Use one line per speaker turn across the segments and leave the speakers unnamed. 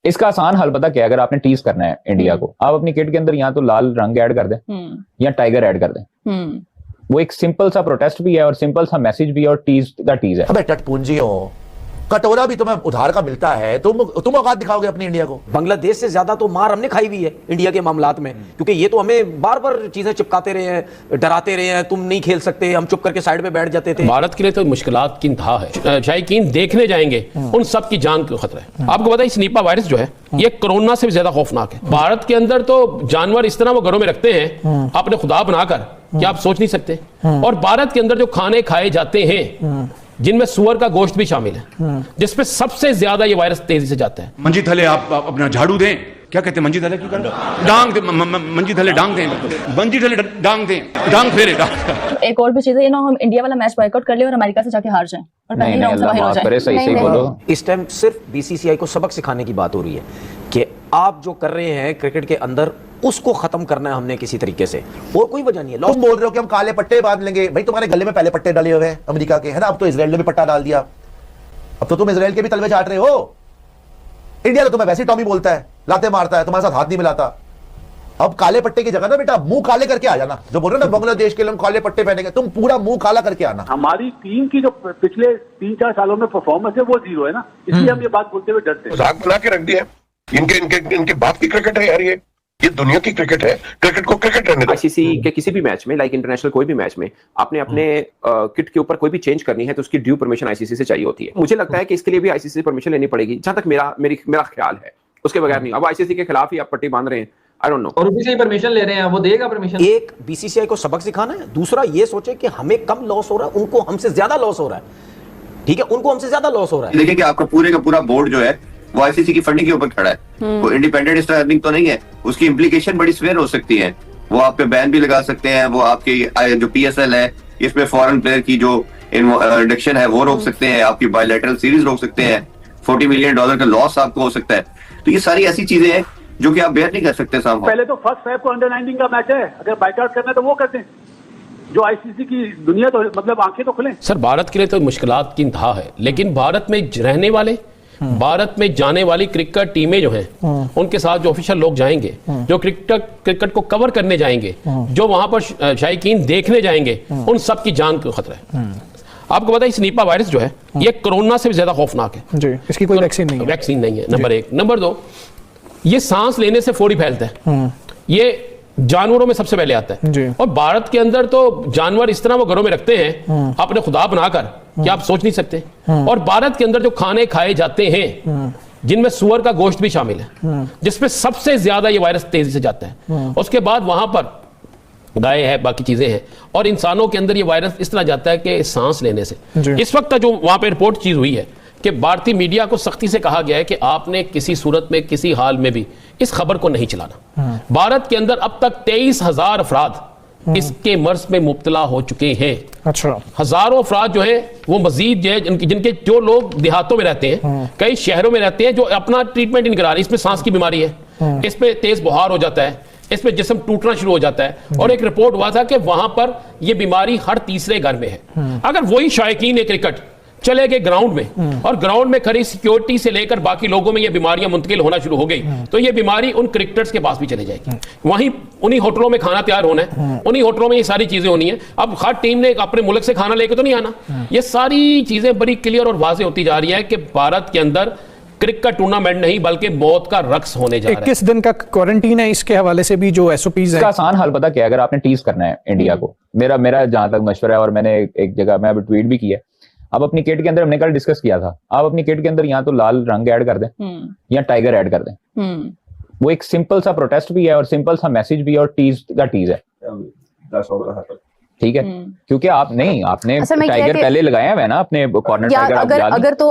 इसका आसान हल पता क्या है? अगर आपने टीज करना है इंडिया को, आप अपनी किट के अंदर या तो लाल रंग ऐड कर दें या टाइगर ऐड कर दें। वो एक सिंपल सा प्रोटेस्ट भी है और सिंपल सा मैसेज भी है और टीज का टीज है।
अबे टटपूंजी हो, कटोरा भी तुम्हें उधार का मिलता है, तुम औकात दिखाओगे अपनी इंडिया को।
बांग्लादेश से ज्यादा तो मार हमने खाई हुई है इंडिया के मामलात में, क्योंकि ये तो हमें बार बार चीजें चिपकाते रहे हैं, डराते रहे हैं, तुम नहीं खेल सकते, हम चुप करके साइड में बैठ जाते थे।
भारत के लिए तो मुश्किलात की इंतहा है। शायकीन देखने जाएंगे उन सब की जान को खतरा है। आपको पता है इस निपा वायरस जो है ये कोरोना से भी ज्यादा खौफनाक है। भारत के अंदर तो जानवर इस तरह वो घरों में रखते हैं अपने खुदा बनाकर कि आप सोच नहीं सकते। और भारत के अंदर जो खाने खाए जाते हैं जिनमें सुअर का गोश्त भी शामिल है, जिसपे सबसे ज्यादा ये वायरस तेजी से जाता है।
मंजी थले आप अपना झाड़ू दें, क्या कहते हैं मंजी थले की डांग दे, मंजी थले डांग दें, मंजी थले डांग दें, डांग फेरे डांग।
एक और भी चीज है, ये ना हम इंडिया वाला मैच बॉयकॉट कर ले और अमेरिका से जाके हार जाएं और पहले राउंड से बाहर हो जाएं।
सही बोलो।
इस टाइम सिर्फ बीसीसीआई को सबक सिखाने की बात हो रही है कि आप जो कर रहे हैं क्रिकेट के अंदर उसको खत्म करना है हमने किसी तरीके से, और कोई वजह नहीं है।
तुम बोल रहे हो कि हम काले पट्टे बांध लेंगे, भाई तुम्हारे गले में पहले पट्टे डाले हुए हैं अमेरिका के, है ना? अब तो इजराइल ने भी पट्टा डाल दिया, अब तो तुम इजराइल के भी तलवे चाट रहे हो। इंडिया तो तुम्हें वैसे ही टॉमी बोलता है, लाते मारता है, तुम्हारे साथ हाथ नहीं मिलाता। अब काले पट्टे की जगह ना बेटा मुंह काले करके आ जाना। जो बोल रहे हो ना बांग्लादेश के लोग काले पट्टे पहनेंगे, तुम पूरा मुंह काला करके आना।
हमारी टीम की जो पिछले 3-4 सालों में परफॉर्मेंस है वो जीरो है ना, इसलिए हम ये बात बोलते हुए डरते हैं।
मजाक बना के रख दिया इनके बाप की क्रिकेट है यार, ये दुनिया की क्रिकेट है, क्रिकेट को क्रिकेट रहने दो।
आईसीसी के किसी भी मैच में, लाइक इंटरनेशनल कोई भी मैच में, आपने अपने किट के ऊपर कोई भी चेंज करनी है तो उसकी ड्यू परमिशन आईसीसी से चाहिए होती है। मुझे लगता है कि इसके लिए भी आईसीसी से परमिशन लेनी पड़ेगी, जहां तक मेरा ख्याल है, उसके बगैर नहीं। अब आईसीसी के खिलाफ ही आप पट्टी बांध रहे हैं, आई डोंट नो।
और उसी से परमिशन ले रहे हैं, वो देगा परमिशन।
एक बीसीसीआई को सबक सिखाना है, दूसरा ये सोचे कि हमें कम लॉस हो रहा है, उनको हमसे ज्यादा लॉस हो रहा है। ठीक है, उनको हमसे ज्यादा लॉस हो रहा है।
देखिए कि आपका पूरे का पूरा बोर्ड जो है वो आईसीसी की फंडिंग के ऊपर खड़ा है, वो इंडिपेंडेंट अर्निंग तो नहीं है। उसकी इम्प्लीकेशन बड़ी स्वेयर हो सकती है, वो आप पे बैन भी लगा सकते हैं, वो आपकी जो पीएसएल है इसमें फॉरेन प्लेयर की जो रिडक्शन है वो रोक सकते हैं, आपकी बायलैटरल सीरीज रोक सकते हैं, $40 मिलियन का लॉस आपको हो सकता है। तो ये सारी ऐसी चीजें हैं जो कि आप बेयर नहीं कर सकते सामने।
पहले तो फर्स्ट फेब को अंडर-19 का मैच है, अगर बाइकआउट करना है तो वो करते हैं, जो आईसीसी की दुनिया तो मतलब आंखें तो खुलें।
सर भारत के लिए तो मुश्किलात की इंतहा है, लेकिन भारत में रहने वाले, भारत में जाने वाली क्रिकेट टीमें जो हैं उनके साथ जो ऑफिशियल लोग जाएंगे, जो क्रिकेट को कवर करने जाएंगे, जो वहां पर शायकीन देखने जाएंगे, उन सब की जान को खतरा है। आपको पता है इस निपा वायरस जो है ये कोरोना से भी ज्यादा खौफनाक है जी। इसकी कोई वैक्सीन नहीं है, नंबर 1। नंबर 2, ये सांस लेने से फौरी फैलता है, ये जानवरों में सबसे पहले आता है। और भारत के अंदर तो जानवर इस तरह वो घरों में रखते हैं अपने खुदा बनाकर कि आप सोच नहीं सकते। और भारत के अंदर जो खाने खाए जाते हैं जिनमें सुअर का गोश्त भी शामिल है, जिसमें सबसे ज्यादा ये वायरस तेजी से जाता है। उसके बाद वहां पर गाय है, बाकी चीजें हैं, और इंसानों के अंदर ये वायरस इस तरह जाता है कि सांस लेने से। इस वक्त जो वहां पर रिपोर्ट चीज हुई है कि भारतीय मीडिया को सख्ती से कहा गया है कि आपने किसी सूरत में किसी हाल में भी इस खबर को नहीं चलाना। भारत के अंदर अब तक 23,000 अफराद इसके मर्ज में मुब्तला हो चुके हैं। अच्छा, हजारों अफराद जो है वो मजीद जो है जिनके जो लोग देहातों में रहते हैं, कई शहरों में रहते हैं, जो अपना ट्रीटमेंट नहीं करा रहे। इसमें सांस की बीमारी है, इसमें तेज बुखार हो जाता है, इसमें जिस्म टूटना शुरू हो जाता है। और एक रिपोर्ट हुआ था कि वहां पर यह बीमारी हर तीसरे घर में है। अगर वही शायकीन क्रिकेट चले गए ग्राउंड में और ग्राउंड में खड़ी सिक्योरिटी से लेकर बाकी लोगों में ये बीमारियां मुंतकिल होना शुरू हो गई, तो ये बीमारी उन क्रिकेटर्स के पास भी चले जाएगी। वहीं उन्हीं होटलों में खाना तैयार होना है, उन्हीं होटलों में ये सारी चीजें होनी है। अब हर टीम ने अपने मुल्क से खाना लेकर तो नहीं आना। ये सारी चीजें बड़ी क्लियर और वाज़ेह होती जा रही है कि भारत के अंदर क्रिकेट टूर्नामेंट नहीं बल्कि मौत का रक्स होने जा रहा है।
21 दिन का क्वारंटीन है, इसके हवाले से भी जो एसओपीज है।
इसका आसान हल पता क्या है? अगर आपने टीज करना है इंडिया को, मेरा जहां तक मशवरा है, और मैंने एक जगह मैं ट्वीट भी किया, आप अपनी किट के अंदर, हमने कल डिस्कस किया था, आप अपनी किट के अंदर या तो लाल रंग ऐड कर दें या टाइगर ऐड कर दें। वो एक सिंपल सा प्रोटेस्ट भी है और सिंपल सा मैसेज भी है और टीज का टीज है। ठीक है, क्योंकि आप नहीं, आपने टाइगर पहले लगाया हुआ है ना अपने कॉर्नर टाइगर।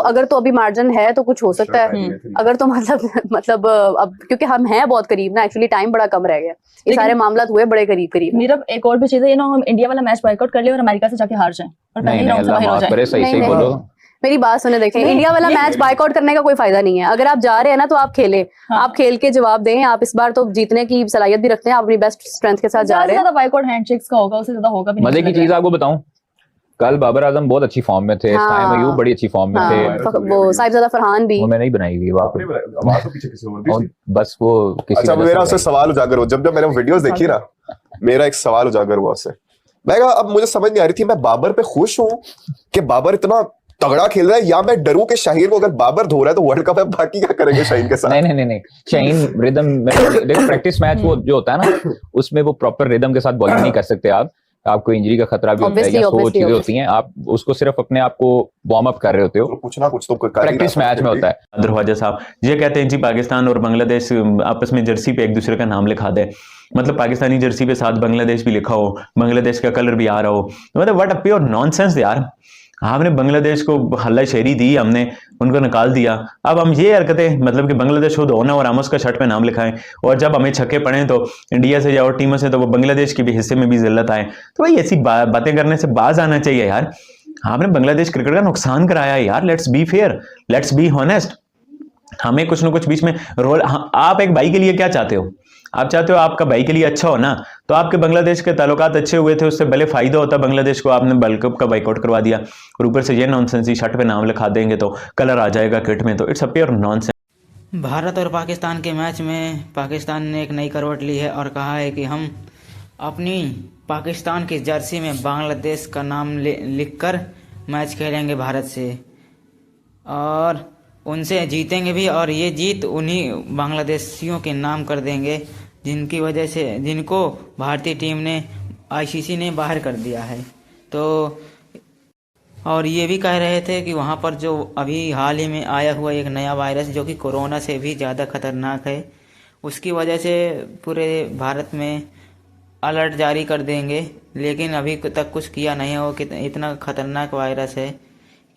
अगर तो अभी मार्जिन है तो कुछ हो सकता है। अगर तो मतलब अब क्योंकि हम हैं बहुत करीब ना, एक्चुअली टाइम बड़ा कम रह गया, ये सारे मामलात हुए बड़े करीब। मेरा एक और भी चीज है, ये ना हम इंडिया वाला मैच बॉयकॉट कर ले और अमेरिका से जाके हार जाएं और पहले राउंड से बाहर हो जाएं।
सही बोलो।
मेरी बात सुने, देखें, इंडिया वाला मैच बायकॉट करने का कोई फायदा नहीं है। अगर आप जा रहे हैं ना तो आप खेलें, आप खेल के जवाब दें। आप इस बार तो जीतने की सलाहियत भी रखते हैं, आप अपनी बेस्ट स्ट्रेंथ के साथ जा रहे हैं।
बायकॉट हैंडशेक्स का होगा, उससे ज्यादा होगा भी नहीं।
मजे की चीज आपको बताऊं, कल बाबर आजम बहुत अच्छी फॉर्म में थे,
हाँ।
साइम अयूब बड़ी अच्छी फॉर्म में थे,
वो साहिबजादा फरहान भी,
वो मैंने ही बनाई हुई
आपने बनाया, आवाज तो पीछे किसी और की थी।
बस वो किसी
अच्छा,
वजह
मेरा
से
उससे सवाल उजागर हो, जब मैंने वीडियोस देखी ना, मेरा एक सवाल उजागर हुआ उससे। मैं कहा अब मुझे समझ नहीं आ रही थी, मैं बाबर पे खुश हूं कि बाबर इतना तगड़ा खेल रहा है, या मैं डरूं कि शाहीन को अगर बाबर धो रहा है तो वर्ल्ड कप में बाकी क्या करेंगे शाहीन के साथ?
नहीं, शाहीन रिदम में देखो, प्रैक्टिस मैच वो जो होता है ना, उसमें वो प्रॉपर रिदम के साथ बॉलिंग नहीं कर सकते आप, आपको इंजरी का खतरा भी होता है, या सो चीजें होती हैं, आप उसको सिर्फ अपने आप को वार्म अप कर रहे होते हो,
कुछ ना कुछ तो
प्रैक्टिस मैच में होता है।
दरवाजा साहब ये कहते हैं जी पाकिस्तान और बांग्लादेश आपस में जर्सी पे एक दूसरे का नाम लिखा दे, मतलब पाकिस्तानी जर्सी पे साथ बांग्लादेश भी लिखा हो, बांग्लादेश का कलर भी आ रहा हो, मतलब व्हाट अ प्योर नॉनसेंस यार। आपने बांग्लादेश को हल्ला शेरी दी, हमने उनको निकाल दिया, अब हम ये हरकतें, मतलब कि बांग्लादेश खुद होना और हम उसका शर्ट पे नाम लिखाएं, और जब हमें छक्के पड़े तो इंडिया से या और टीमों से तो वो बांग्लादेश के भी हिस्से में भी जिल्लत आए, तो भाई ऐसी बातें करने से बाज आना चाहिए यार। आपने बांग्लादेश क्रिकेट का नुकसान कराया यार, let's be fair, let's be honest. हमें कुछ ना कुछ बीच में रोल, आप एक भाई के लिए क्या चाहते हो? आप चाहते हो आपका भाई के लिए अच्छा हो ना, तो आपके बांग्लादेश के ताल्लुकात अच्छे हुए थे, उससे भले फायदा होता बांग्लादेश को, आपने वर्ल्ड कप का बाइकआउट करवा दिया, और ऊपर से ये नॉनसेंस, शर्ट पे नाम लिखा देंगे तो कलर आ जाएगा किट में, तो it's a pure nonsense.
Bharat और पाकिस्तान के मैच में पाकिस्तान ने एक नई करवट ली है और कहा है कि हम अपनी पाकिस्तान की जर्सी में बांग्लादेश का नाम लिखकर मैच खेलेंगे भारत से, और उनसे जीतेंगे भी, और ये जीत उन्हीं बांग्लादेशियों के नाम कर देंगे जिनकी वजह से, जिनको भारतीय टीम ने, आईसीसी ने बाहर कर दिया है। तो और ये भी कह रहे थे कि वहाँ पर जो अभी हाल ही में आया हुआ एक नया वायरस जो कि कोरोना से भी ज़्यादा खतरनाक है, उसकी वजह से पूरे भारत में अलर्ट जारी कर देंगे, लेकिन अभी तक कुछ किया नहीं है। वो इतना खतरनाक वायरस है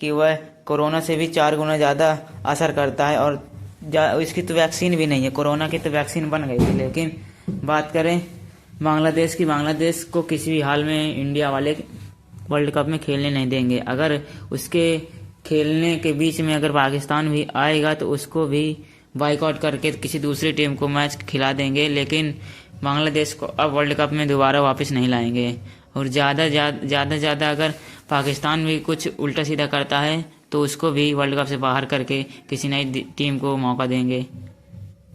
कि वह कोरोना से भी 4 गुना ज़्यादा असर करता है, और इसकी तो वैक्सीन भी नहीं है। कोरोना की तो वैक्सीन बन गई थी, लेकिन बात करें बांग्लादेश की, बांग्लादेश को किसी भी हाल में इंडिया वाले वर्ल्ड कप में खेलने नहीं देंगे। अगर उसके खेलने के बीच में अगर पाकिस्तान भी आएगा तो उसको भी बाइकआउट करके किसी दूसरी टीम को मैच खिला देंगे, लेकिन बांग्लादेश को अब वर्ल्ड कप में दोबारा वापस नहीं लाएंगे। और ज़्यादा अगर पाकिस्तान भी कुछ उल्टा सीधा करता है तो उसको भी वर्ल्ड कप से बाहर करके किसी नई टीम को मौका देंगे।